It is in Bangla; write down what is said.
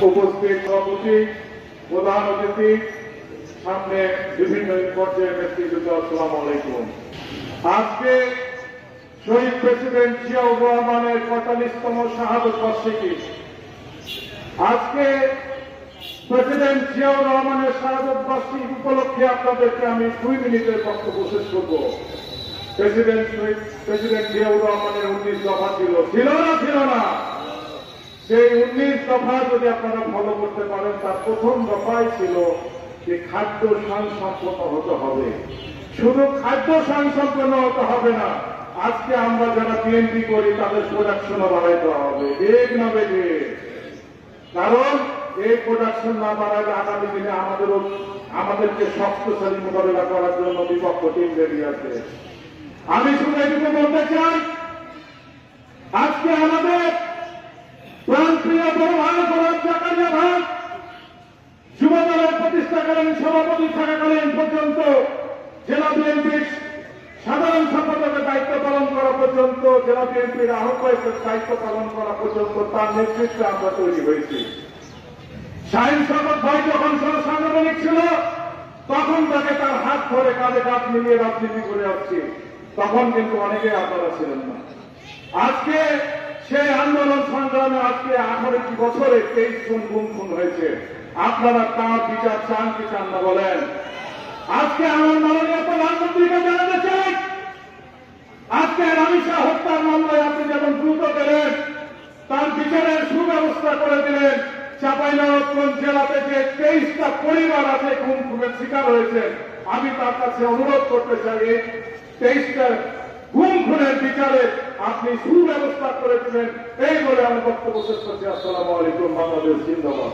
উপস্থিত সভাপতি, প্রধান অতিথি, সামনে বিভিন্ন পর্যায়ের নেতৃবৃন্দ, আসসালামু আলাইকুম। আজকে শহীদ প্রেসিডেন্ট জিয়াউর রহমানের ৪৫তম শাহাদত বার্ষিকী। আজকে প্রেসিডেন্ট জিয়াউর রহমানের শাহাদত বার্ষিকী উপলক্ষে আপনাদেরকে আমি ২ মিনিটের বক্তব্য শেষ করব। প্রেসিডেন্ট জিয়াউর রহমানের ১৯ দফা ছিল না? সেই ১৯ দফা যদি আপনারা ফলো করতে পারেন, তার প্রথম দফাই ছিল যে খাদ্য স্বয়ংসম্পন্ন হতে হবে। শুধু খাদ্য স্বয়ংসম্পন্ন হতে হবে না, আজকে আমরা যারা বিএনপি করি তাদের প্রোডাকশনও বাড়াইতে হবে। ঠিক না বেশি? কারণ এই প্রোডাকশন না বাড়ালে আগামী দিনে আমাদেরকে শক্তিশালী মোকাবেলা করার জন্য বিপক্ষ টিম রেডি আছে। আমি শুধু এটুকু বলতে চাই, আজকে আমাদের প্রাণপ্রিয় বড় ভাই গোলাম জাকারিয়া ভাই যুবদলের প্রতিষ্ঠাকালীন সভাপতি থাকাকালীন পর্যন্ত, জেলা বিএনপির সাধারণ সম্পাদকের দায়িত্ব পালন করা পর্যন্ত, জেলা বিএনপির আহ্বায়কের দায়িত্ব পালন করা পর্যন্ত তার নেতৃত্বে আমরা তৈরি হয়েছি। শাহীন শওকত ভাই যখন সাংগঠনিক ছিল, তখন তাকে তার হাত ধরে কাঁধে কাঁধ মিলিয়ে রাজনীতি করে আসছি। তখন কিন্তু অনেকে আপনারা ছিলেন না। আজকে সেই আন্দোলন সংগ্রামে আজকে 18টি বছরে 23 জন গুম হয়েছে। আপনারা তার বিচার চান কি চান না বলেন? আজকে আমার মাননীয় প্রধানমন্ত্রীকে জানাতে চাই, আজকে রামিসা হত্যার মামলায় আপনি যেমন দ্রুত পেলেন, তার বিচারের সুব্যবস্থা করে দিলেন। চাঁপাইনবাবগঞ্জ জেলাতে যে 23টা পরিবার আছে খুনের শিকার হয়েছে, আমি তার কাছে অনুরোধ করতে চাই, এই 23টা খুনের বিচারে আপনি সুব্যবস্থা করে দিবেন। এই বলে আমি বক্তব্য শেষ করছি। আসসালামু আলাইকুম। বাংলাদেশ জিন্দাবাদ।